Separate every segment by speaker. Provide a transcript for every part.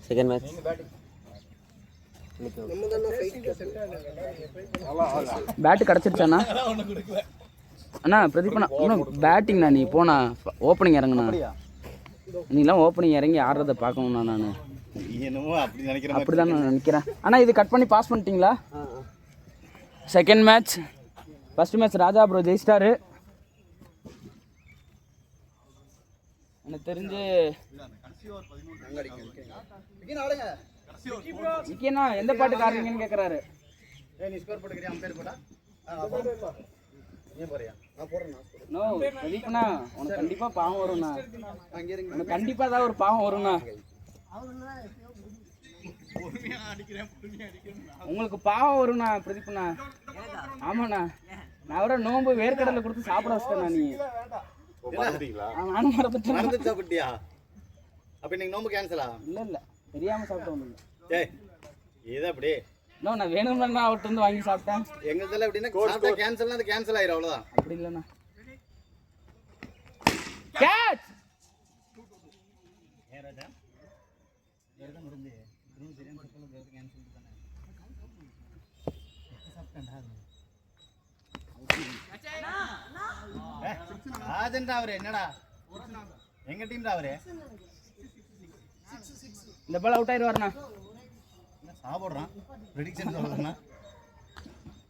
Speaker 1: Second match
Speaker 2: bat கிடச்சிருச்சாண்ணா? அண்ணா பிரதீப்ண்ணா இன்னும் பேட்டிங்ண்ணா. நீ போனா ஓப்பனிங் இறங்குண்ணா. நீலாம் ஓப்பனிங் இறங்கி ஆடுறத பார்க்கணுண்ணா. நான் அப்படிதான் நான் நினைக்கிறேன். அண்ணா இது கட் பண்ணி பாஸ் பண்ணிட்டீங்களா? Second match. ஃபர்ஸ்ட் மேட்ச் ராஜா ப்ரோ ஜெயிச்சிட்டாரு. எனக்கு தெரிஞ்சு விக்கியண்ணா எந்த பாட்டுக்கு ஆடுறீங்கன்னு கேட்குறாரு. நோ பிரதீப்ண்ணா, உனக்கு கண்டிப்பாக பாவம் வரும்ண்ணா. உனக்கு கண்டிப்பாக ஏதாவது ஒரு பாவம் வரும்ண்ணா. உங்களுக்கு பாவம் வரும்ண்ணா பிரதீப்ண்ணா. ஆமாண்ணா, நான் விட நோம்பு வேர்க்கடலை கொடுத்து சாப்பிட வச்சிட்டேண்ணா. நீ நானும்
Speaker 1: சாப்பிட்டியா? அப்ப இன்னைக்கு நோம்பு கேன்சலா?
Speaker 2: இல்ல தெரியாம சாப்பிட்டோம்.
Speaker 1: இது அப்படி
Speaker 2: நான் வேணும்னா அவர்கிட்ட இருந்து வாங்கி சாப்பிட்டேன்.
Speaker 1: எங்க இதுல எப்படின்னா கேன்சல்னா அது கேன்சல் ஆயிரும், அவ்வளவுதான்.
Speaker 2: அப்படி இல்லைண்ணா. கேட்ச்
Speaker 1: ராஜன்டா அவரு. என்னடா எங்க டீம்டா அவரு?
Speaker 2: இந்த பால் அவுட் ஆயிருவாருண்ணா.
Speaker 1: சாப்பிடுறான் ப்ரெடிக்ஷன் சொல்றேன்னா.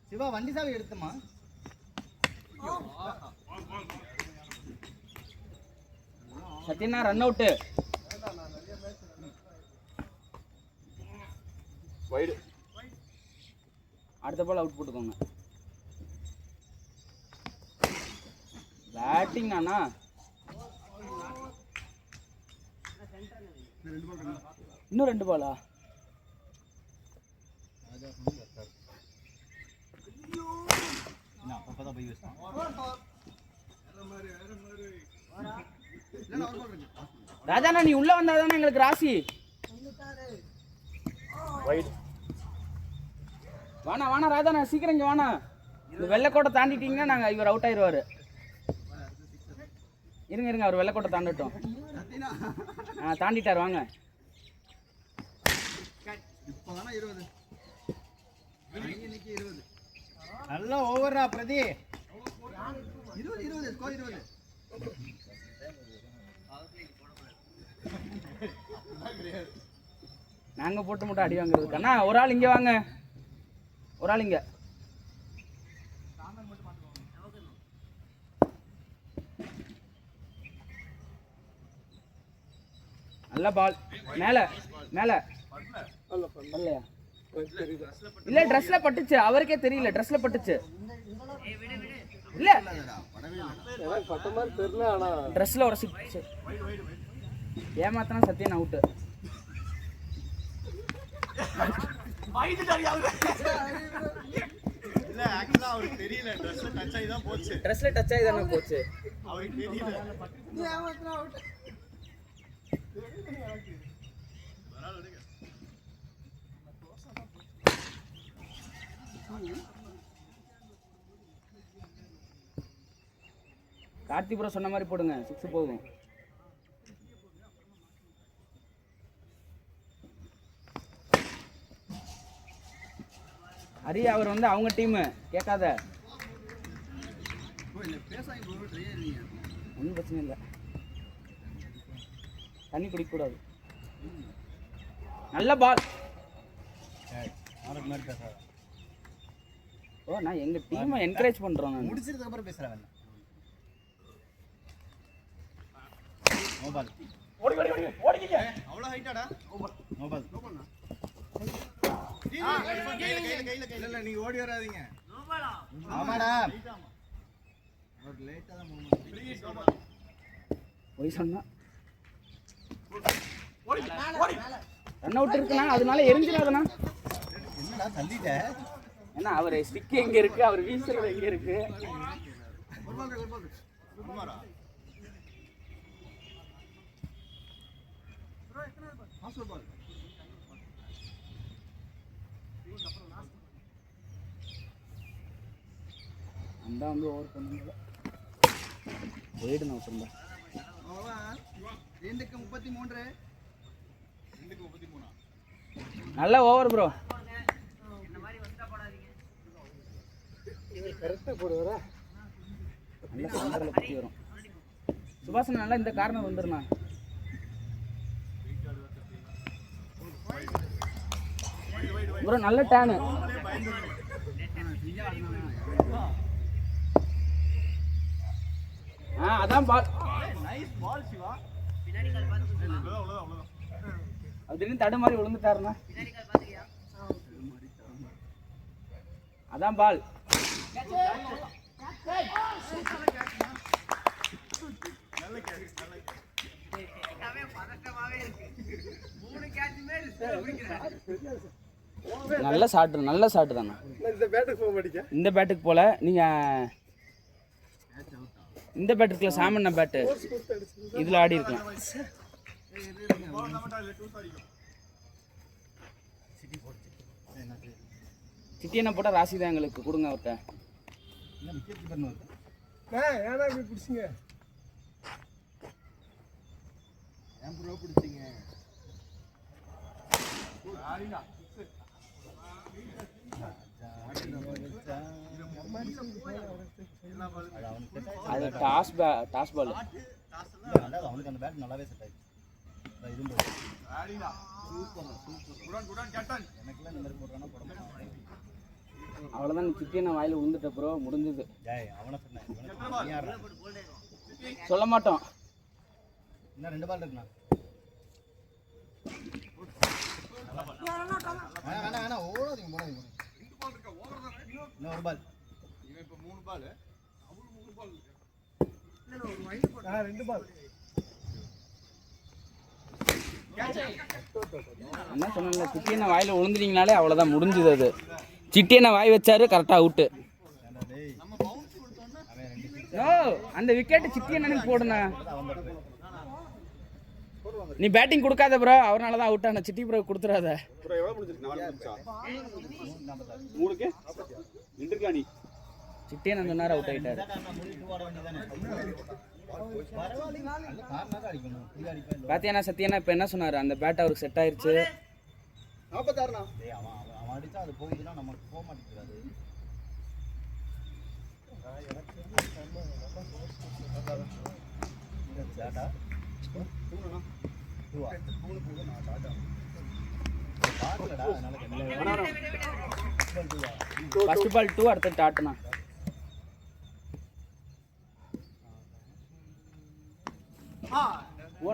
Speaker 1: சிவா வண்டி சாவி எடுத்துமா?
Speaker 2: சத்யண்ணா ரன் அவுட்டு.
Speaker 1: வைடு.
Speaker 2: அடுத்த பால் அவுட் போட்டுக்கோங்க. பேட்டிங் அண்ணா. இன்னும் 2 பாலா? ராஜாண்ணா நீ உள்ள வந்தாதானே எங்களுக்கு ராசி. வாணா ராஜாண்ணா சீக்கிரம் இங்க வாணா. இந்த வெள்ளைக்கோட்டை தாண்டிட்டீங்கன்னா நாங்கள் இவர் அவுட் ஆயிடுவாரு. இருங்க அவர் வெள்ளைக்கோட்டை தாண்டட்டும். தாண்டிட்டார் வாங்க.
Speaker 1: நல்ல ஓவரா பிரதி. 20 ஸ்கோர் 20.
Speaker 2: நாங்க போட்டு மட்டும் அடி வாங்குறதுக்கு. அண்ணா ஒரு ஆள் இங்க வாங்க, ஒரு ஆள் இங்க. நல்ல பால். மேல மேல இல்லையா? இல்ல ட்ரெஸ்ல பட்டுச்சு, அவருக்கே தெரியல. ட்ரெஸ்ல பட்டுச்சு. இல்ல பட்ட மாதிரி தெரியல, ஆனா ட்ரெஸ்ல உரசிச்சு. ஏமாத்தனா சத்தியன் அவுட்.
Speaker 1: இல்ல ஆக்சுவலா அவருக்கு தெரியல. ட்ரெஸ்ல டச் ஆயி தான் போச்சு.
Speaker 2: ட்ரெஸ்ல டச் ஆயி தான போச்சு.
Speaker 1: அவருக்கு தெரியல. ஏமாத்தனா அவுட்.
Speaker 2: கார்த்திபுரம் சொன்ன மாதிரி போடுங்க, 6 போகும். ஹரி அவர் வந்து அவங்க டீமு, கேட்காத. ஒன்றும் பிரச்சனை இல்லை, தண்ணி குடிக்கக்கூடாது. நல்ல பால். ஓ நான் எங்க டீமை என்கரேஜ் பண்றோம். நான்
Speaker 1: முடிச்சதுக்கு அப்புறம் பேசுறேன். நோபால் ஓடி ஓடி ஓடி ஓடிங்க. அவ்வளவு ஹைட்டாடா. நோபால் நோபால்னா கையில இல்ல, நீங்க ஓடி வராதீங்க. நோபாலா ஆமாடா. ஒரு லேட்டா தான் மூவ்மென்ட்.
Speaker 2: போய் சொன்னா ஓடி ஓடி ரன் அவுட் இருக்குனா, அதனால எரிஞ்சிராதனா.
Speaker 1: என்னடா தள்ளிட்ட?
Speaker 2: ஏன்னா அவர் ஸ்டிக் எங்க இருக்கு, அவர் வீசுறது எங்க இருக்கு. அந்த வந்து ஓவர் பண்ணுங்க. போயிடு நான் சொல்றேன்.
Speaker 1: 33.
Speaker 2: நல்ல ஓவர் ப்ரோ. நல்ல சென்டர்ல குத்தி வரும். சுபாஷன் நல்லா இந்த கார்னர் வந்துருண்ணா. ப்ரோ நல்ல டேனு. அதான் பால்.
Speaker 1: Nice ball Siva.
Speaker 2: அதுன்னு தடு மாதிரி விழுந்துட்டாருண்ணா. அதான் பால். நல்ல ஷாட், நல்ல ஷாட் தானே. இந்த பேட்டுக்கு போல நீங்க இந்த பேட்டுக்குள்ள சாமண்ண பேட்டு இதுல ஆடி இருக்கலாம். சிட்டி என்ன போட்டா ராசி தான் எங்களுக்கு கொடுங்க அவர்கிட்ட. அது டாஸ் பால்.
Speaker 1: அவனுக்கு அந்த பேட் நல்லாவே செட் ஆயிடுச்சு.
Speaker 2: அவ்வளோதான். சிட்டி நான் வாயில விழுந்துட்ட ப்ரோ, முடிஞ்சது. சொல்ல மாட்டோம்.
Speaker 1: இன்னும் 2 பால் இருக்குண்ணா. வேணா ஓடாதீங்க, போடாதீங்க. இன்னும் 1 பால். இவன் இப்போ 3 பால், அவரு 3 பால். 2 பால்.
Speaker 2: என்ன சொன்னல, சிட்டியனை வாயில விழுந்துட்டீங்கனாலே அவ்வளோதான், முடிஞ்சது. அது சிட்டியனை வாய் வச்சாரு, கரெக்டாக அவுட்டு. அந்த விக்கெட்டு சிட்டியனை போடுண்ணா. நீ பேட்டிங் கொடுக்காத ப்ரோ, அவரால் தான் அவுட் ஆன. City bro கொடுத்துறாத. சிட்டியன் அந்த நேரம் அவுட் ஆகிட்டாரு. பாத்தியானா சத்தியானா இப்போ என்ன சொன்னார்? அந்த பேட் அவருக்கு செட் ஆயிருச்சு.
Speaker 1: 46. அவன் அடிச்சா அது போகுதுன்னா நமக்கு போக மாட்டேங்குது.
Speaker 2: ஃபர்ஸ்ட் பால் 2, அடுத்து டாட்னா.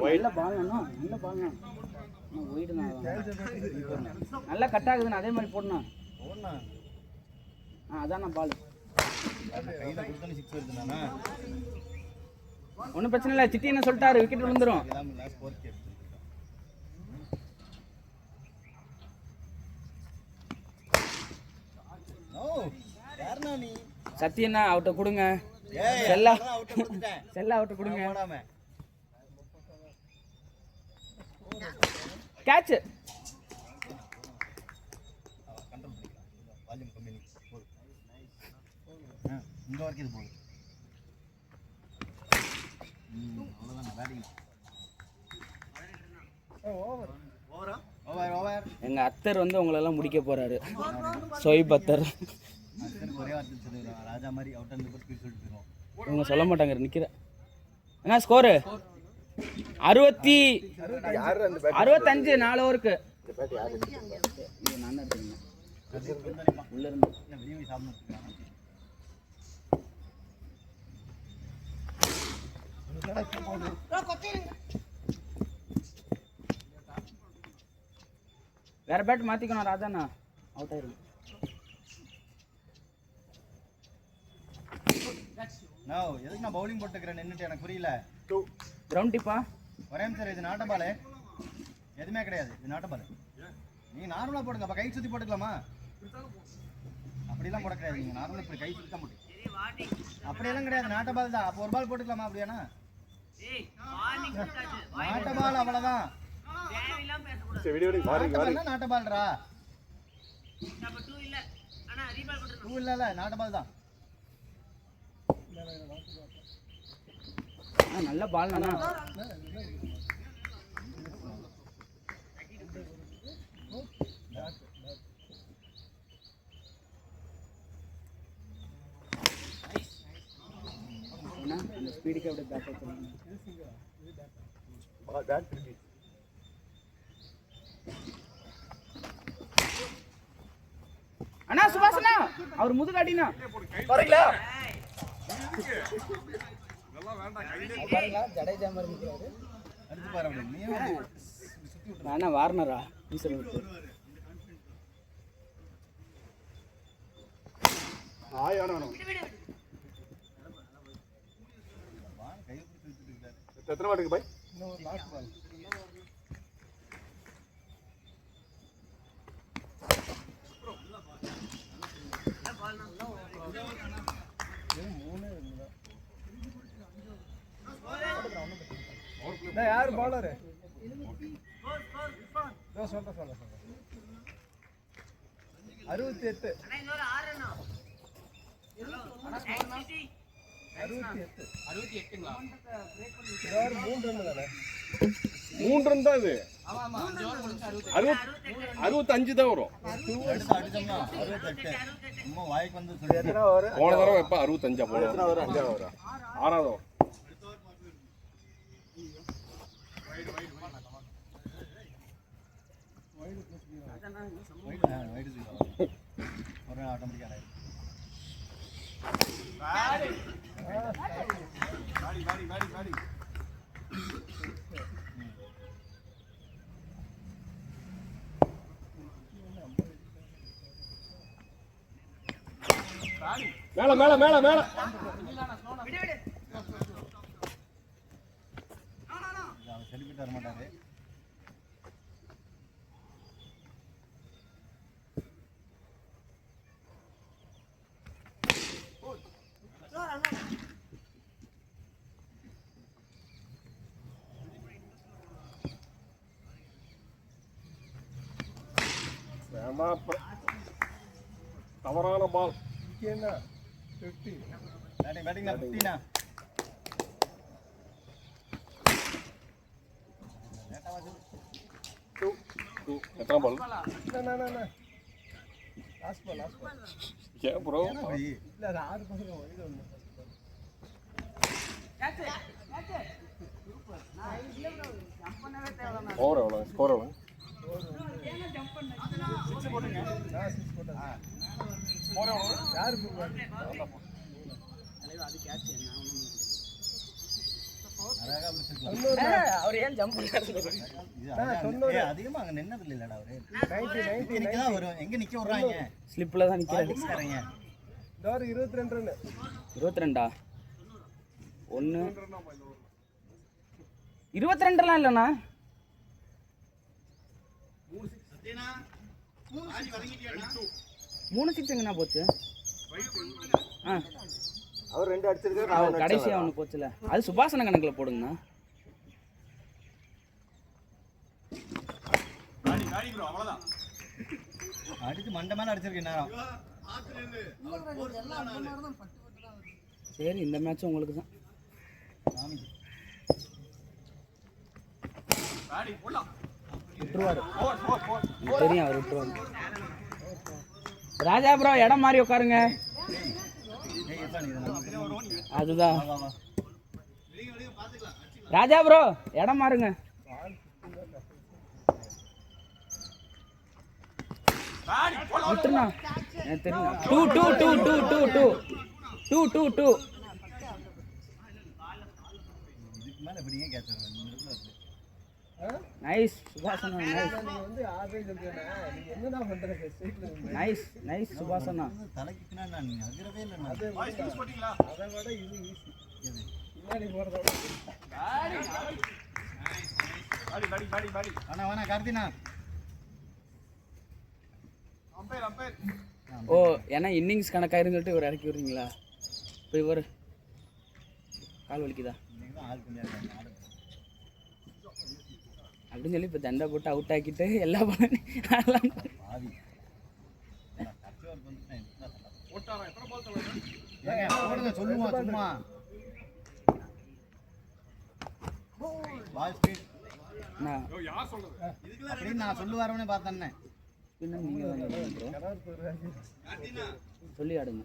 Speaker 2: நல்ல பால்னா, நல்ல பால்னா. ஒயிடுனா நல்லா கட் ஆகுதுண்ணா. அதே மாதிரி போடணும். அதாண்ணா பால். ஒன்றும் பிரச்சனை இல்லை. சிட்டி என்ன சொல்லிட்டாரு, விக்கெட் விழுந்துரும். சத்தியண்ணா அவட்ட கொடுங்க. செல்லா அவட்ட கொடுங்க. கேட்ச். எங்க அத்தர் வந்து உங்களெல்லாம் முடிக்க போறாரு. சொய்ப் அத்தர். இவங்க சொல்ல மாட்டாங்க. நிக்கிற என்ன ஸ்கோரு? 65. 4 ஓவருக்கு. உள்ள இருந்து வேற பேட் மாத்திக்கணும். ராஜாண்ணா அவுட் ஆயிரும்.
Speaker 1: எதுக்கு நான் பவுலிங் போட்டுக்கிறேன் நின்னுட்டு எனக்கு புரியல.
Speaker 2: கிரவுண்ட் டிப்பா
Speaker 1: ஒரே நிமிஷம். இது நாட்ட பால் எதுவுமே கிடையாது. இது நாட்ட பால். நீங்க நார்மலா போடுங்க. அப்ப கை சுத்தி போட்டுக்கலாமா? அப்படிலாம் போட கிடையாது. நீங்க நார்மலா இப்படி கை சுத்தி தான் போட்டு. அப்படியெல்லாம் கிடையாது. நாட்ட பால் தான். அப்போ 1 பால் போட்டுக்கலாமா? அப்படியானா நாட்ட பால் அவ்வளவுதான். நாட்ட பால்ரா. 2 இல்ல நாட்ட பால் தான்.
Speaker 2: நல்ல பால் அண்ணா. இந்த ஸ்பீடுக்கு அப்படியே பேக் பண்ணுங்க. அண்ணா சுபாஷனா அவர் முதுகாட்டினா பாருங்களா ஜடேஜா மாதிரி நிற்கிறாரு.
Speaker 1: அடுத்து பாரு நீ
Speaker 2: அண்ணா வார்னரா விட்டு
Speaker 3: எத்தனை வாட்டுக்கு பாய்?
Speaker 1: யாரு பாலரு சொல்ல 68
Speaker 3: 3 ரன் தான் இது. 65 தான் வரும். போன தடவை எப்ப 65 போன 6வது மேல மேல மேல மேல
Speaker 1: செலிபிரேட் வர மாட்டாரு.
Speaker 3: தவறான பால். எத்தனை பால்? ஏன் ப்ரோ? ஓவர் எவ்வளோ? ஸ்கோர் எவ்வளோ?
Speaker 2: அவர் ஏன் ஜம்ப்
Speaker 1: அதிகமா அங்க நின்னது இல்லடா அவரு. எங்க நிக்க விடுறாங்க?
Speaker 2: ஸ்லிப்ல தான் நிக்கிறாங்க.
Speaker 1: 22 ரன்.
Speaker 2: 22ஆ? 1 22லாம் இல்லண்ணா. 3 6 எங்கண்ணா போச்சு?
Speaker 1: அவர் 2 அடிச்சிருக்காரு.
Speaker 2: கடைசியா ஒன்று போச்சுல, அது சுபாசன கணக்கில் போடுங்கண்ணா.
Speaker 1: அடிச்சு மண்டை மேல அடிச்சிருக்கேன் நேரம்.
Speaker 2: சரி, இந்த மேட்ச் உங்களுக்கு தான். தெரியும், அவர் விட்டுருவாரு. ராஜா ப்ரோ இடம் மாறி உட்காருங்க. அதுதான் ராஜா ப்ரோ இடம் மாறுங்க. விட்டுருண்ணா, எனக்கு தெரியும். 2 நைஸ் சுபாசனா, நைஸ் நைஸ் சுபாசனா.
Speaker 1: தலைக்கு பின்னாடி நான் நகரவே இல்லை. அதை விட இது ஈஸி. அண்ணா வேணா கார்த்தினா.
Speaker 2: ஓ, ஏன்னா இன்னிங்ஸ் கணக்காயிருன்னு சொல்லிட்டு இவர் இறக்கி விடுறீங்களா? இப்போ இவர் கால் வலிக்குதா அப்படின்னு சொல்லி இப்போ தண்டை போட்டு அவுட் ஆக்கிட்டு எல்லா
Speaker 1: சொல்லுமா சும்மா பால் ஸ்பீட்
Speaker 2: அண்ணா
Speaker 1: அப்படின்னு நான் சொல்லுவாரோன்னு பார்த்தேன்னே.
Speaker 2: பின்ன நீங்கள் சொல்லி ஆடுங்க.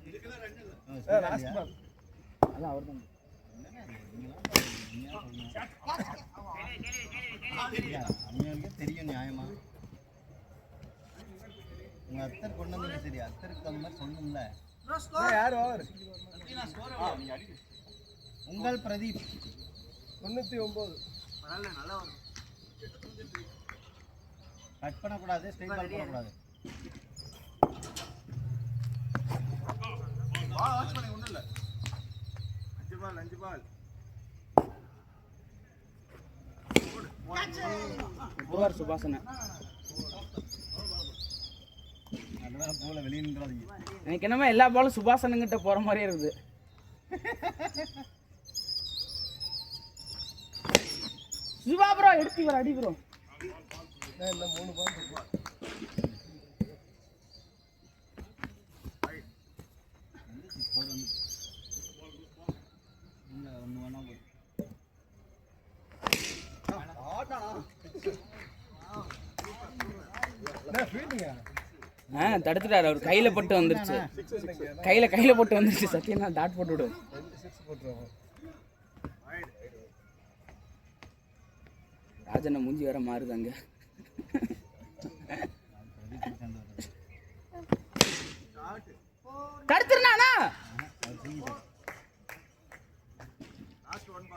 Speaker 2: அதான் அவர் தான்
Speaker 1: அவங்களுக்கு தெரியும் நியாயமா. உங்க அத்தர் கொண்டு வந்தீங்க சரி, அத்தருக்கு அந்த மாதிரி சொல்லணும்ல. உங்கள் பிரதீப்
Speaker 3: 99.
Speaker 1: கட் பண்ணக்கூடாது, ஸ்ட்ரைட் பால் போடக்கூடாது. ஒன்றும் இல்லை, 5 பால்.
Speaker 2: போவார் சுபாசனை.
Speaker 1: அதெல்லாம் போல வெளியே நின்றாதீங்க.
Speaker 2: எனக்கு என்னமோ எல்லா பாலும் சுபாசனுங்கிட்ட போகிற மாதிரியே இருக்குது. சுபா ப்ரோ எடுத்து வர அடி ப்ரோ.
Speaker 3: இல்லை 3 பால்
Speaker 2: தடுத்துட்டாரு. அவர் கையில போட்டு வந்துருச்சு. கையில போட்டு வந்துருச்சு. சத்தியமா டாட் போட்டு விடு. ராஜன மூஞ்சி வேற மாறுது அங்க. தடுத்துறானா?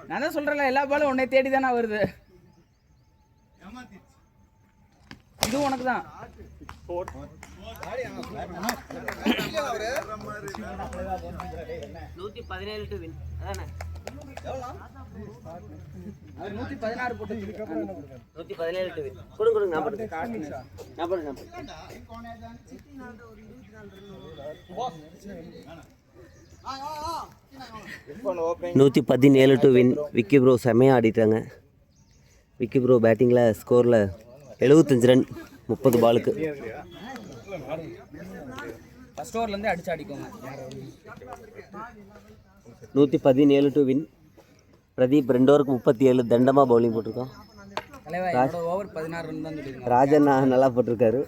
Speaker 2: நான் தான் சொல்றேன்ல, எல்லா பாலும் உன்னை தேடி தானே வருது. இது உனக்கு தான்.
Speaker 4: 117 டு வின். அதானே
Speaker 2: 116 போட்டு
Speaker 4: 117 டு வின். கொடுங்க number. Number 117 to win. Vicky bro செம்மையாக ஆடிட்டாங்க. விக்கி ப்ரோ பேட்டிங்கில் ஸ்கோரில் 75 ரன் 30 பாலுக்கு.
Speaker 2: ஃபர்ஸ்ட் ஓவர்லேருந்து அடிச்சு அடிக்கோங்க.
Speaker 4: 117 டு வின். பிரதீப் 2 ஓவருக்கு 37 தண்டமாக பவுலிங் போட்டிருக்கோம்.
Speaker 2: ஓவர் 16 ரன் தான் சொல்லிருக்காங்க.
Speaker 4: ராஜன் நல்லா போட்டிருக்காரு.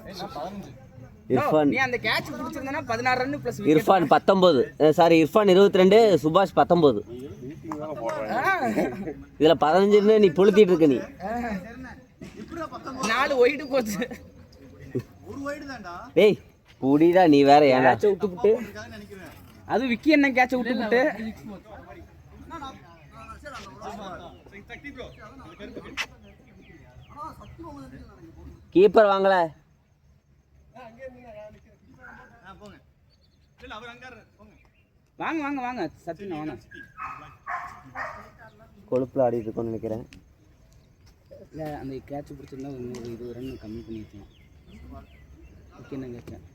Speaker 4: இர்ஃபான்
Speaker 2: நீ அந்த கேட்ச் பிடிச்சிருந்தனா 16 run plus
Speaker 4: Irfan 19, sorry Irfan 22, Subash 19. இதில் 15 நீ புளுத்திட்டு இருக்க. நீ
Speaker 2: 4 ஒயிட் போச்சு.
Speaker 4: டேய் புடிடா, நீ வேற ஏன்
Speaker 2: கேட்ச விட்டுப்புட்டு. அது விக்கி என்ன கேட்ச விட்டுப்புட்டு.
Speaker 4: கீப்பர் வாங்கல.
Speaker 2: வாங்க வாங்க வாங்க சத்தியமா வாங்க.
Speaker 4: கொழுப்புல ஆடிட்டு இருக்கோம்னு நினைக்கிறேன்.
Speaker 2: இல்லை அந்த கேட்ச் பிடிச்சிருந்தா ஒரு 20 ரன் கம்மி பண்ணிக்கலாம். விக்கி என்ன கேட்சேன்.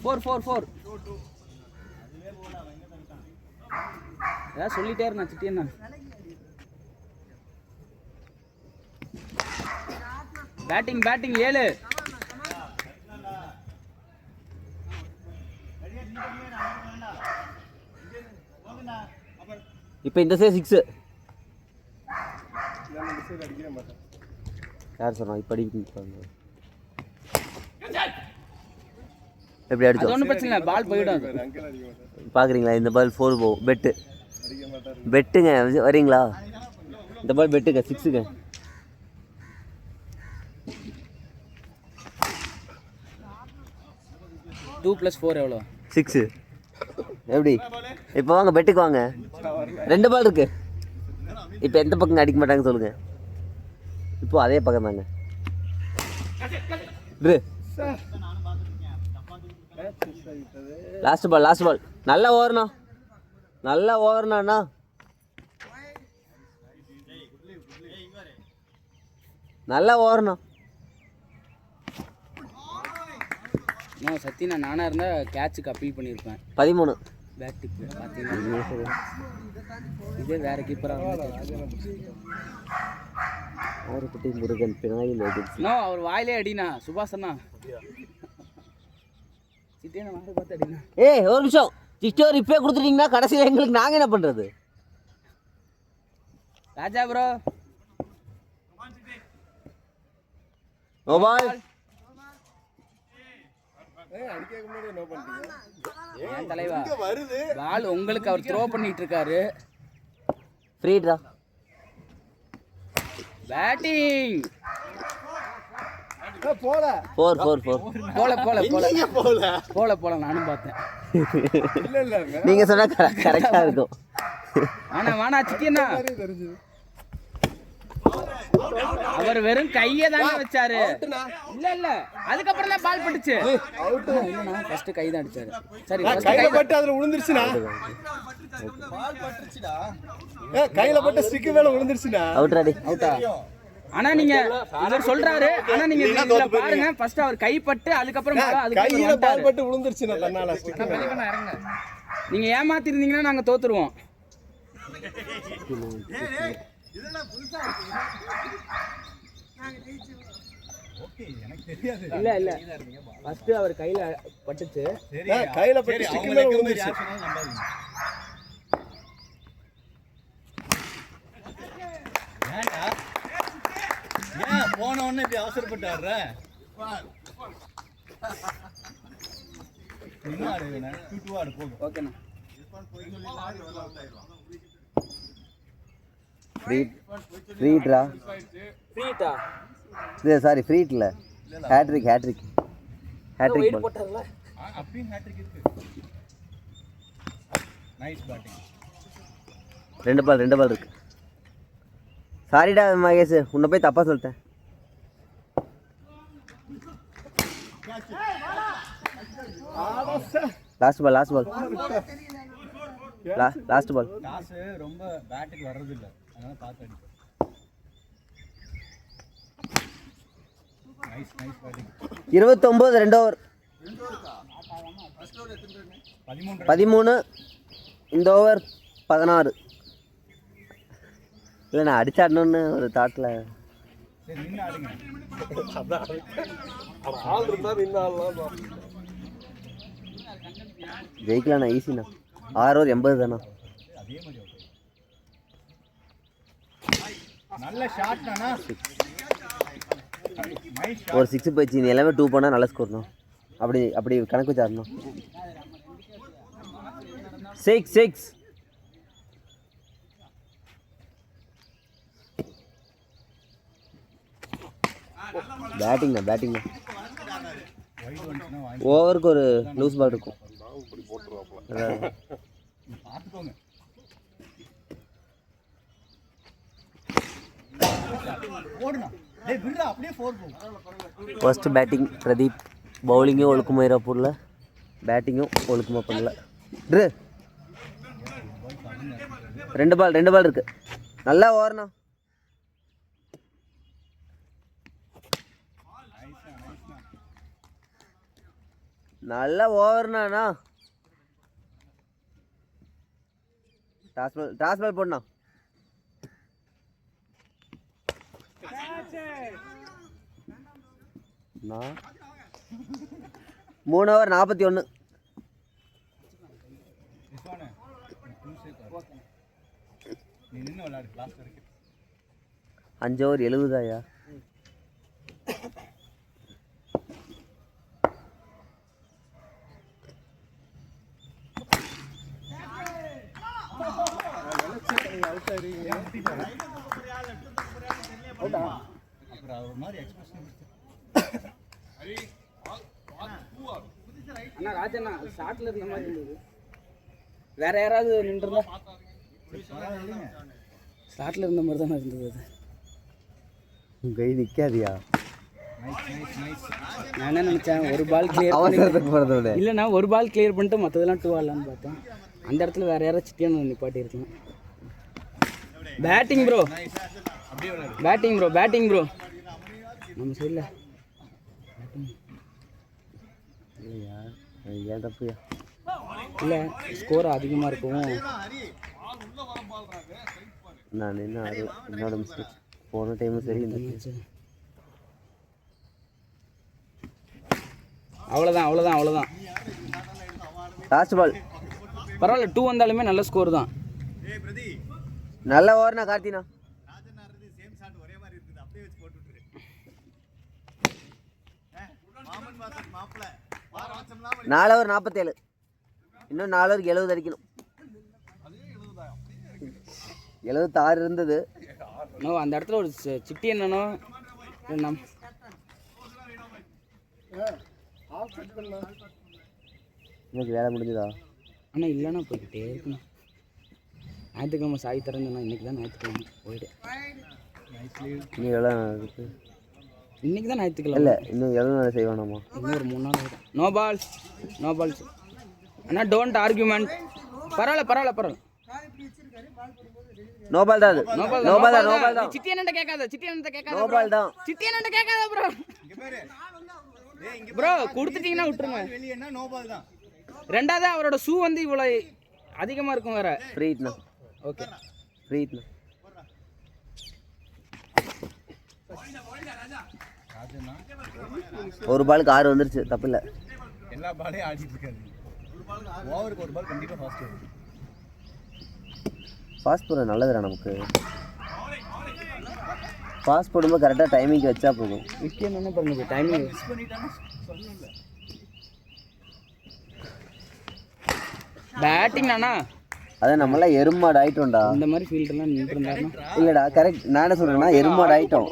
Speaker 2: ஃபோர் ஏதாவது சொல்லிட்டே இருந்தா சிட்டியண்ணா. பேட்டிங் 7.
Speaker 4: இப்போ இந்த சைடு 6. யார் சொன்னா இப்படி எப்படி அடிச்சோம்?
Speaker 2: ஒன்றும் பிரச்சனை இல்லை, பால் போயிடும்.
Speaker 4: பார்க்குறீங்களா? இந்த பால் 4 போகும். பெட்டுங்க வரீங்களா? இந்த பால் பெட்டுங்க 6ங்க.
Speaker 2: டூ + 4 எவ்வளோ?
Speaker 4: 6. எப்படி இப்போ வாங்க பெட்டுக்கு வாங்க. 2 பால் இருக்கு. இப்போ எந்த பக்கம் அடிக்க மாட்டாங்க சொல்லுங்க. இப்போ அதே பக்கம் தாங்க. லாஸ்ட் பால் நல்லா ஓவர்ண்ணா. நல்லா ஓவர்ண்ணா.
Speaker 2: நான் சத்தியனா நானாக இருந்தால் கேட்சுக்கு அப்பீல் பண்ணியிருப்பேன்.
Speaker 4: 13
Speaker 2: பேட்டுக்கு பார்த்தீங்கன்னா இதே வேறு கீப்பராக
Speaker 4: ஆறுபட்டி முருகன் பினாயில்
Speaker 2: நோ அவர் வாயிலே அடினா சுபாஷண்ணா. சிட்டியான வாங்க பார்த்து அடிங்க.
Speaker 4: ஏய் ஒரு நிமிஷம், 60 ஓவர் இப்போயே கொடுத்துட்டீங்கன்னா கடைசியில் எங்களுக்கு நாங்கள் என்ன பண்ணுறது?
Speaker 2: ராஜா ப்ரோ
Speaker 4: மொபைல்
Speaker 2: ஏன் தலைவா பால் உங்களுக்கு அவர் த்ரோ பண்ணிட்டு இருக்காரு.
Speaker 4: ஃப்ரீட்ரா
Speaker 2: பேட்டிங்
Speaker 1: போல
Speaker 4: 4
Speaker 2: போல நானும் பார்த்தேன்.
Speaker 4: நீங்க சொன்னா கரெக்டா இருக்கும்.
Speaker 2: வாணா சிட்டியண்ணா அவர் வெறும் கையை தானே வச்சாரு. இல்ல அதுக்கப்புறம் தான் பால் பட்டுச்சு. ஃபர்ஸ்ட் கை தான் அடிச்சாரு. சரி
Speaker 3: கையில பட்டு அதுல விழுந்துருச்சுனா கையில பட்டு ஸ்டிக் மேல விழுந்துருச்சுனா
Speaker 4: அவுட்டா.
Speaker 2: ஆனா நீங்க இவர் சொல்றாரு, ஆனா நீங்க இதுல பாருங்க ஃபர்ஸ்ட் அவர் கை பட்டு அதுக்கப்புறம்
Speaker 3: கையில பால் பட்டு விழுந்துருச்சுனா தன்னால ஸ்டிக்
Speaker 2: இறங்க. நீங்க ஏமாத்தி இருந்தீங்கன்னா நாங்க தோத்துருவோம். இல்ல ஃபர்ஸ்ட் அவர் கையில பட்டுச்சு.
Speaker 3: கையில பட்டு ஸ்டிக் மேல விழுந்துருச்சு.
Speaker 1: ஏன் போன உடனே இப்படி அவசரப்பட்டு ஆடுற? இன்னும் ஆடுவேண்ணா, 2-2 ஆடு போகும்.
Speaker 2: ஓகேண்ணா.
Speaker 4: ஃப்ரீட்ரா
Speaker 2: ஃப்ரீட்டா
Speaker 4: சாரி ஃப்ரீட் இல்லை, ஹேட்ரிக்
Speaker 2: போட்டார்ல.
Speaker 1: அப்பயும் ஹேட்ரிக் இருக்கு. Nice batting.
Speaker 4: 2 பால் இருக்கு. சாரிடா மகேஷ், உன்னை போய் தப்பா சொல்லிட்டேன். லாஸ்ட் பால்
Speaker 1: காசு ரொம்ப பேட்டுக்கு வர்றது இல்ல, அதனால பார்த்து அடிப்பேன். Nice batting.
Speaker 4: 29 2 ஓவர் 13. இந்த ஓவர் 16. இல்லை நான் அடிச்சாடணுன்னு ஒரு தாட்டில்.
Speaker 1: சரி நின்று ஆடுங்க.
Speaker 3: ஆள் இருந்தா நின்று ஆடலாம்.
Speaker 4: ஜெயிக்கலாண்ணா, ஈஸிண்ணா. 6 ஓவர் 80 தானா.
Speaker 1: அதே மாதிரி நல்ல ஷாட் தானா.
Speaker 4: ஒரு 6 போயிடுச்சு. நீ எல்லாமே 2 போனால் நல்ல ஸ்கோர்ண்ணா. அப்படி கணக்கு வச்சு ஆடணும். 6 பேட்டிங்ண்ணா. ஓவருக்கு ஒரு லூஸ் பால் இருக்கும்.
Speaker 1: பார்த்துக்கோங்க. ஓடுனா டேய் விடுடா, அப்படியே 4 போகும்.
Speaker 4: First batting Pradeep. பவுலிங்கும் ஒழுக்கமாக இறப்பூரில், பேட்டிங்கும் ஒழுக்கமாக பண்ணல. 2 பால் இருக்கு. நல்லா ஓவர்ண்ணா. நல்ல ஓவர்ண்ணா. டாஸ் பால் போடணும். நான் 3 ஓவர் 41.
Speaker 1: நீ நின்று விளையாடு லாஸ்ட் வரைக்கும்.
Speaker 4: 5 ஓவர் 70.
Speaker 1: அப்புறம் ஒரு மாதிரி எக்ஸ்பிரஷன்.
Speaker 2: அண்ணா ராஜண்ணா ஷாட்ல இருந்த மாதிரி இருந்தது. வேற யாராவது நின்றுருந்தா ஷாட்ல இருந்த மாதிரி தானே இருந்தது. அது
Speaker 4: கை நிற்காதியா?
Speaker 2: நான் என்ன நினச்சேன், ஒரு பால் கிளியர்
Speaker 4: அவசரத்துக்கு போகிறத விட
Speaker 2: இல்லைண்ணா, ஒரு பால் கிளியர் பண்ணிட்டு மற்றதெல்லாம் 2 ஆடலான்னு பார்த்தேன். அந்த இடத்துல வேற யாராவது சிட்டியான நிப்பாட்டி இருக்கலாம். பேட்டிங் ப்ரோ நம்ம சைடில்
Speaker 4: இல்லையா? ஏன் தப்புயா?
Speaker 2: இல்லை ஸ்கோர் அதிகமாக இருக்கவும்
Speaker 4: நான் என்ன என்னோட மிஸ்டேக். போன டைமும் சரி இந்த
Speaker 2: அவ்வளோதான்
Speaker 4: லாஸ்ட் பால்.
Speaker 2: பரவாயில்ல, 2 வந்தாலுமே நல்ல ஸ்கோர் தான்.
Speaker 1: ஏய் பிரதி
Speaker 4: நல்ல ஓவர்னா கார்த்தினா.
Speaker 1: ராஜன் ஆடுறது சேம் ஷாட் ஒரே மாதிரி இருக்குது, அப்படியே வச்சு போட்டு விட்டுரு. மாமன் வாசன் மாப்ள பாராச்சம்லாம்
Speaker 4: 4 ஓவர் 47. இன்னும் 4 ஓவருக்கு 70 அடிக்கணும். 76 இருந்தது.
Speaker 2: நோ, அந்த இடத்துல ஒரு சிட்டி என்னன்னோ
Speaker 4: இன்னைக்கு வேலை முடிஞ்சதா?
Speaker 2: அண்ணா இல்லைன்னா போய்கிட்டே இருக்கணும். ஞாயிற்றுக்கிழமை சாய் திறந்துண்ணா, இன்றைக்கி தான் ஞாயிற்றுக்கிழமை போயிடு.
Speaker 4: இன்னும் எவ்வளோ இருக்கு?
Speaker 2: இன்றைக்கி தான் ஞாயிற்றுக்கிழமை.
Speaker 4: இல்லை, இன்னும் எவ்வளோ நேரம் செய்வானாமா?
Speaker 2: இன்னும் ஒரு 3 நாள் ஆகிடும். நோ பால், நோ பால்ஸ் அண்ணா, டோன்ட் ஆர்கியூமெண்ட். பரவாயில்ல.
Speaker 4: நோ பால் தான் அது. நோ பால் தான்.
Speaker 2: சிட்டி என்னட்ட கேட்காத.
Speaker 4: நோ பால் தான்.
Speaker 2: சிட்டி என்னட்ட கேட்காத ப்ரோ.
Speaker 1: இங்க பாரு. டேய் இங்க
Speaker 2: ப்ரோ கொடுத்துட்டீங்கன்னா விட்டுருங்க.
Speaker 1: வெளியன்னா நோ பால் தான்.
Speaker 2: ரெண்டாவது அவரோட ஷூ வந்து இவ்வளோ அதிகமாக இருக்கும் வேற.
Speaker 4: ஃப்ரீட்னா.
Speaker 2: ஓகே,
Speaker 4: ஃப்ரீட்னா. ஒரு பாலுக்கு 6 வந்துருச்சு, தப்பு இல்லை.
Speaker 1: எல்லா பாலையும் ஆடிட்டு இருக்காரு. ஓவருக்கு ஒரு பால் கண்டிப்பா ஃபாஸ்ட் வரும்.
Speaker 4: ஃபாஸ்ட் போட நல்லதுடா நமக்கு. ஃபாஸ்ட் போடும்போது கரெக்டாக டைமிங்க்கு வச்சா போதும்.
Speaker 2: விக்கெட் என்ன பண்ணுது, டைமிங்
Speaker 1: மிஸ் பண்ணிட்டானா சொல்லணும்ல.
Speaker 2: பேட்டிங் நானா,
Speaker 4: அதான் நம்மளாம் எருமாடு ஆயிட்டோம்டா.
Speaker 2: இந்த மாதிரி ஃபீல்டெல்லாம் நின்றுருந்தாருன்னா
Speaker 4: இல்லைடா, கரெக்ட். நான் என்ன சொல்கிறேன்னா எருமாடு ஆயிட்டோம்.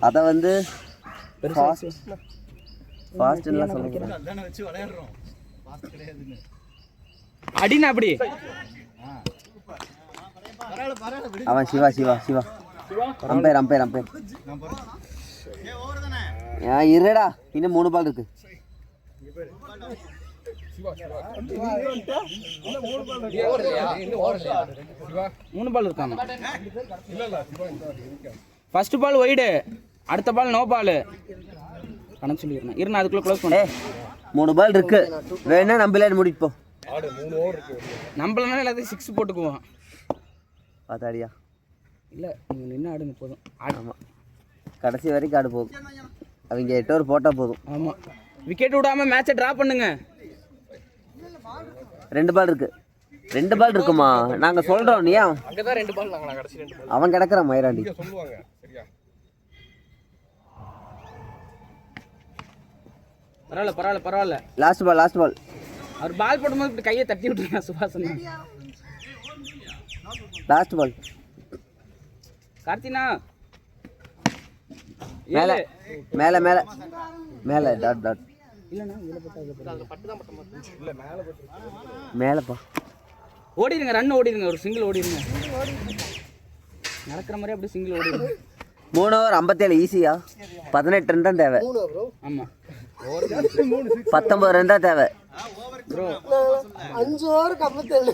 Speaker 4: அதை வந்து ஃபாஸ்ட்லாம் சொல்லுங்கள்.
Speaker 1: அதானே வச்சு விளையாடுறோம், ஃபாஸ்ட் கிடையாதுன்னு.
Speaker 2: அடினா அப்படி.
Speaker 1: பரவாயில்ல விடு.
Speaker 4: அவன் சிவா அம்பையர்.
Speaker 1: நான் போறேன். ஏய் ஓவர் தானே.
Speaker 4: இருடா, இன்னும் 3 பால் இருக்கு.
Speaker 2: மூணு பால் இருக்காங்க. ஃபர்ஸ்ட் பால் ஒய்டு, அடுத்த பால் நோ பால் கணக்கு சொல்லிடுறேன். இருண்ணா, அதுக்குள்ளே க்ளோஸ் பண்ண.
Speaker 4: 3 பால் இருக்கு, வேணா நம்மளே முடிட்டு போ.
Speaker 2: நம்மளனால எல்லாத்தையும் 6 போட்டுக்குவோம்.
Speaker 4: பார்த்தாடியா?
Speaker 2: இல்லை, நீங்கள் நின்று ஆடுங்க போதும்.
Speaker 4: ஆமாம், கடைசி வரைக்கும் ஆடு போதும். அவங்க 8 ஓவர் போட்டால் போதும்.
Speaker 2: ஆமாம், விக்கெட் விடாமல் மேட்சை ட்ரா பண்ணுங்க.
Speaker 4: 2 பால் இருக்கு. 2 பால் இருக்குமா? நாங்கள் சொல்கிறோம். நீ
Speaker 3: அங்கே தான் 2 பால் நாங்கள் கடைசி 2 பால்
Speaker 4: அவன் கிடக்குறான் மயிராண்டி
Speaker 3: சொல்லுவாங்க. சரியா?
Speaker 2: பரவாயில்ல.
Speaker 4: Last ball.
Speaker 2: அவர் பால் போடும்போது இப்படி கையை தட்டி விட்டுருங்க சுபாசன்.
Speaker 4: Last ball.
Speaker 2: கார்த்தினா
Speaker 4: மேலே டாட்.
Speaker 2: இல்லைண்ணா, இதில் போட்டா
Speaker 4: மேலேப்பா.
Speaker 2: ஓடிடுங்க, ரன் ஓடிடுங்க, ஒரு சிங்கிள் ஓடிடுங்க. நடக்கிற மாதிரி அப்படியே சிங்கிள் ஓடிடுங்க.
Speaker 4: 3 ஓவர் 57 ஈஸியா? 18 ரன் தான் தேவை.
Speaker 2: ஆமாம்,
Speaker 4: 19 ரன் தான் தேவை.
Speaker 2: ப்ரோ
Speaker 5: 5 ஓவருக்கு 57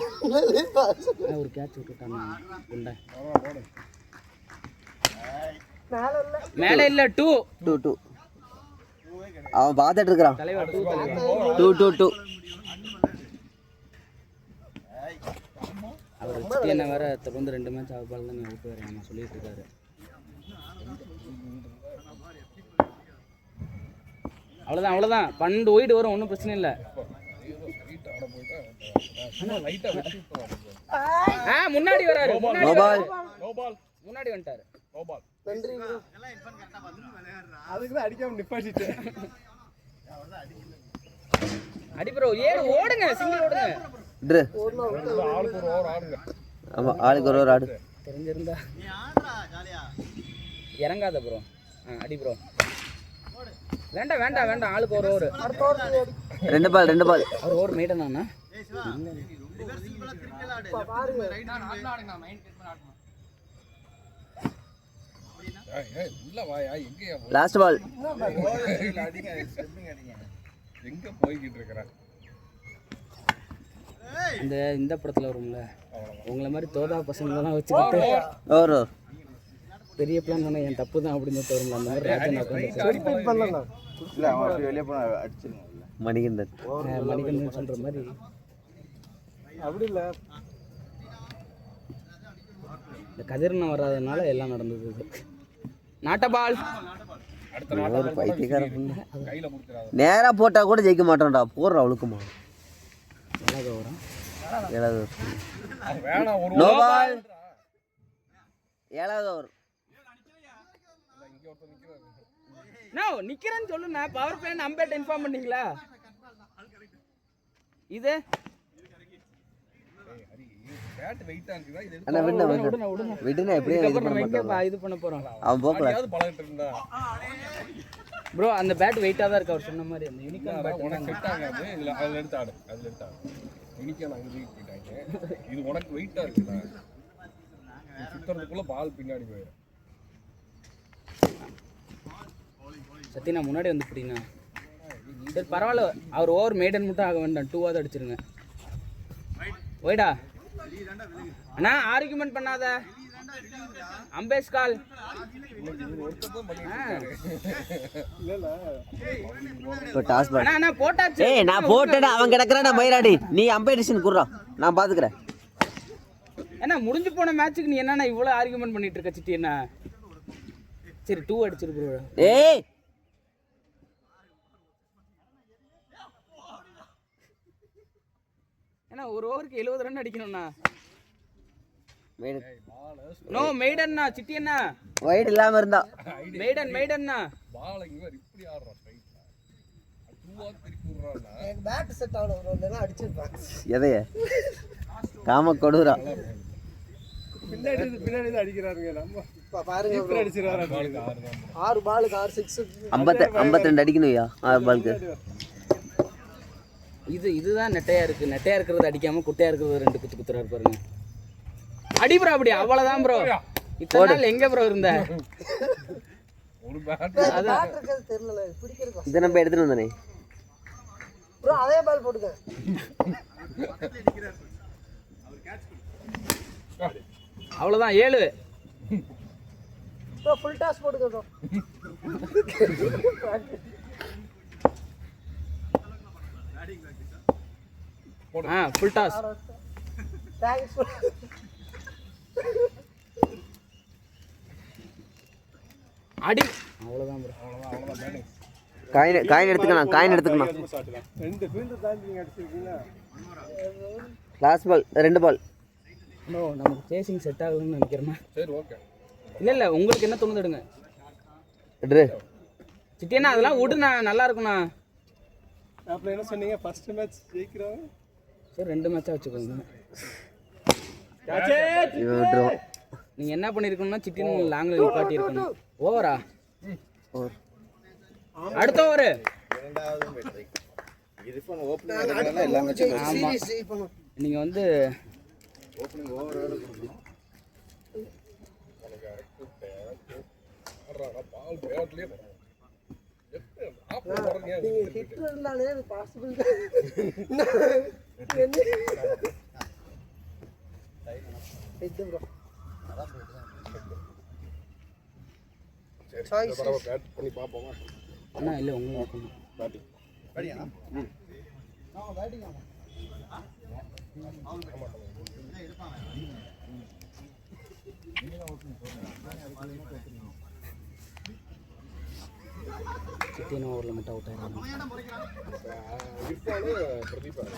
Speaker 2: ஒரு கேட்ச் விட்டுட்டாங்க. மேலே இல்லை, 2
Speaker 4: அவன் பார்த்துட்டு இருக்கிறான்.
Speaker 2: தலைவர்
Speaker 4: 2
Speaker 2: அவர் வச்சுட்டு என்ன வேற தொடர்ந்து 2 மேட்ச் ஆகுபால் தான் அவுட் வேறு நம்ம சொல்லிட்டு இருக்காரு. அவ்வளோதான் 12 ஒயிட் வரும், ஒன்றும் பிரச்சனை இல்லை. முன்னாடி வராரு, முன்னாடி வந்துட்டாரு.
Speaker 3: அதுக்கு தான் அடிக்காம நிப்பாட்டிட்டு
Speaker 2: அடி ப்ரோ, ஓடுங்க, சிங்கிள் ஓடுங்க.
Speaker 3: ஆளுக்கு ஒரு ஓவர் ஆடுங்க.
Speaker 4: ஆமாம், ஆளுக்கு ஒரு ஆடு.
Speaker 2: தெரிஞ்சிருந்தா
Speaker 1: நீ ஆடுறா ஜாலியா.
Speaker 2: இறங்காத ப்ரோ. அடி ப்ரோ. வேண்டாம், ஆளுக்கு ஒரு ஓவர்.
Speaker 4: 2 பால்.
Speaker 2: அவர் ஓவர் மெய்டனாண்ணா.
Speaker 1: ஏய் சிவா, ரிவர்சிங் பால் திருப்பி ஆடு. ரைட் ஆடுங்க.
Speaker 3: உள்ள வாயா, எங்கயா
Speaker 4: லாஸ்ட் பால்.
Speaker 1: அடிங்க, ஸ்டெப்பிங் அடிங்க.
Speaker 3: எங்க போய்கிட்டு இருக்கற?
Speaker 2: இந்த படத்தில் வரும்ல, உங்களை மாதிரி தோதா பசங்களெல்லாம் வச்சுக்கிட்டு
Speaker 4: ஒரு
Speaker 2: பெரிய பிளான் பண்ண என் தப்பு தான் அப்படின்னு வரும்ல, அந்த மாதிரி ராஜன் உட்காந்து
Speaker 1: இல்ல அவன் அப்படி வெளிய போனா அடிச்சிருங்க.
Speaker 2: மணிகண்டன் சொல்கிற மாதிரி
Speaker 3: அப்படி இல்ல,
Speaker 2: இந்த கதிர்னு வராதனால எல்லாம் நடந்தது. இது நாட்ட பால்.
Speaker 4: பைத்தியக்கார
Speaker 3: கையில முடிச்சிடாத.
Speaker 4: நேராக போட்டால் கூட ஜெயிக்க மாட்டோம்டா. போடுற அவளுக்குமா
Speaker 2: 7வது ஓவரா?
Speaker 4: 7வது
Speaker 3: வேணாம் ஒரு
Speaker 4: நோ பால். 7வது ஓவர்.
Speaker 2: நான் நிக்கிறேன்னு சொல்லுண்ணா. பவர் பிளேன் அம்பேட் இன்ஃபார்ம் பண்ணீங்களா? இது
Speaker 3: பேட் வெயிட்டா இருக்குதா இது
Speaker 4: அண்ணா விடுண்ணா விடுண்ணா எப்படியும் இது
Speaker 2: இதுக்கப்புறம்
Speaker 4: பண்ண
Speaker 2: நம்ம எங்க
Speaker 4: மாட்டோம்.
Speaker 2: இது பண்ண போறோம்?
Speaker 4: அவன் போக்கல.
Speaker 3: யாவது பழகிட்டு இருந்தா
Speaker 2: ப்ரோ அந்த பேட் வெயிட்டா தான் இருக்கு அவர் சொன்ன மாதிரி. அந்த யூனிகார்ன் பேட்
Speaker 3: உனக்கு செட் ஆகாது. இதுல அதுல எடுத்து ஆடு. அதுல எடுத்து ஆடு. இன்னைக்கு நான் வெயிட் போயிட்டாங்க. இது உனக்கு வெயிட்டா இருக்குதா? சுத்துறதுக்குள்ள பால் பின்னாடி போயிடும்.
Speaker 2: சத்தியனா முன்னாடி வந்து பிடிங்க. சரி பரவாயில்ல. அவர் ஓவர் மெய்டன் மட்டும் ஆக வேண்டாம். 2ஆவது அடிச்சிருங்க. ஒய்டா அண்ணா ஆர்குமெண்ட் பண்ணாத. அம்பேஸ் கால்.
Speaker 4: இப்போ டாஸ் பால்.
Speaker 2: அண்ணா அண்ணா போட்டாச்சு.
Speaker 4: ஏய் நான் போட்டேடா. அவன் கிடக்குறான் மயிராடி. நீ அம்பையர் டிசிஷன் குடுறா. நான் பாத்துக்கறேன்.
Speaker 2: என்ன முடிஞ்சு போன மேட்ச்சுக்கு நீ என்னன்னா இவ்வளோ ஆர்குமெண்ட் பண்ணிட்டு இருக்க சிட்டி என்ன? சரி 2 அடிச்சிரு ப்ரோ.
Speaker 4: ஏய்
Speaker 2: ஏன்னா ஒரு ஓவருக்கு 70 ரன் அடிக்கணும்ண்ணா.
Speaker 4: மெய்டன்
Speaker 2: நோ மெய்டன்னா சிட்டி அண்ணா.
Speaker 4: வைட் இல்லாம இருந்தா
Speaker 2: மெய்டன்னா
Speaker 3: பால் இவர் இப்படி ஆடுறான் ஸ்ட்ரைட்டா. 2ஆ திருப்பி விடுறான்னா
Speaker 5: எனக்கு பேட் செட் ஆகணும் ப்ரோ. இல்லைன்னா அடிச்சிருப்பேன்.
Speaker 4: எதைய காம கொடுறா.
Speaker 3: பின்னாடி அடிக்கிறாருங்க. நம்ம
Speaker 5: இப்போ பாருங்க ப்ரோ.
Speaker 3: அடிச்சிராரு. பாலுக்கு 6 தான்.
Speaker 5: 6 பாலுக்கு 6 6.
Speaker 4: 52 அடிக்கணும்யா 6 பாலுக்கு.
Speaker 2: இதுதான் நெட்டையா இருக்கு. நெட்டையா இருக்கிறது அடிக்காம குட்டையா இருக்கிறது 2 குத்து குத்துறாரு பாருங்க. அடி ப்ரோ அப்படி அவ்வளவுதான் ப்ரோ. இத்தனை நாள் எங்க ப்ரோ இருந்த?
Speaker 3: ஒரு பேட்
Speaker 5: பேட் இருக்கிறது தெரியல. பிடிக்கிறது
Speaker 4: இதை நம்ம எடுத்துட்டு வந்தானே.
Speaker 5: ப்ரோ அதே பால் போட்டுக்க.
Speaker 2: அவ்வளவுதான் 7.
Speaker 5: ப்ரோ ஃபுல் டாஸ் போட்டுக்க bro.
Speaker 2: Full toss.
Speaker 5: Thanks bro.
Speaker 2: அடி அவ்வளவுதான் ப்ரோ.
Speaker 3: அவ்வளவுதான் பேட்டிங்.
Speaker 4: காயின் எடுத்துக்கலாம். காயின் எடுத்துக்கலாம்.
Speaker 3: ரெண்டு ஃபீல்டர் தாண்டி நீங்க அடிச்சிருக்கீங்க.
Speaker 4: லாஸ்ட் பால் 2 பால்.
Speaker 2: ப்ரோ நமக்கு சேசிங் செட் ஆகலன்னு நினைக்கிறேன்.
Speaker 3: சரி ஓகே.
Speaker 2: இல்ல உங்களுக்கு என்ன தோணுது எடுங்க.
Speaker 4: எட்ரு
Speaker 2: சிட்டி அண்ணா அதெல்லாம் விடுண்ணா நல்லா இருக்குண்ணா.
Speaker 3: அப்ப என்ன சொன்னீங்க ஃபர்ஸ்ட் மேட்ச் ஜெயிக்கிறோம்.
Speaker 2: சரி 2 மேட்சா வச்சுக்கோங்க.
Speaker 4: இவன் விட்டுருவான்.
Speaker 2: நீங்க என்ன பண்ணிருக்கணும்னா சிட்டின்னு லாங்ல நிப்பாட்டி இருக்கணும். ஓவரா?
Speaker 4: ஓவர்.
Speaker 2: அடுத்த ஓவர்.
Speaker 1: இரண்டாவது வெற்றி. இதுக்கு ஓப்பனிங் வரதுனால எல்லா மேட்சும்
Speaker 5: சீரியஸ் ஜெயிப்பணும்.
Speaker 2: நீங்க வந்து
Speaker 1: ஓப்பனிங் ஓவரோட கொடுக்கணும்.
Speaker 3: பால் பேட்லயே போறாங்க.
Speaker 5: நீங்க ஹிட்டர் இருந்தாலே அது பாசிபிள். இது ப்ரோ.
Speaker 3: சரி பரவாயில்லை. பேட் பண்ணி பாப்போமா?
Speaker 2: அண்ணா இல்ல உங்களுக்கு
Speaker 3: பேட்டிங்.
Speaker 1: படியா?
Speaker 2: சிட்டி ஓவரில் மட்டும் அவுட் ஆயிடும்.
Speaker 3: இர்ஃபானு பிரதீப்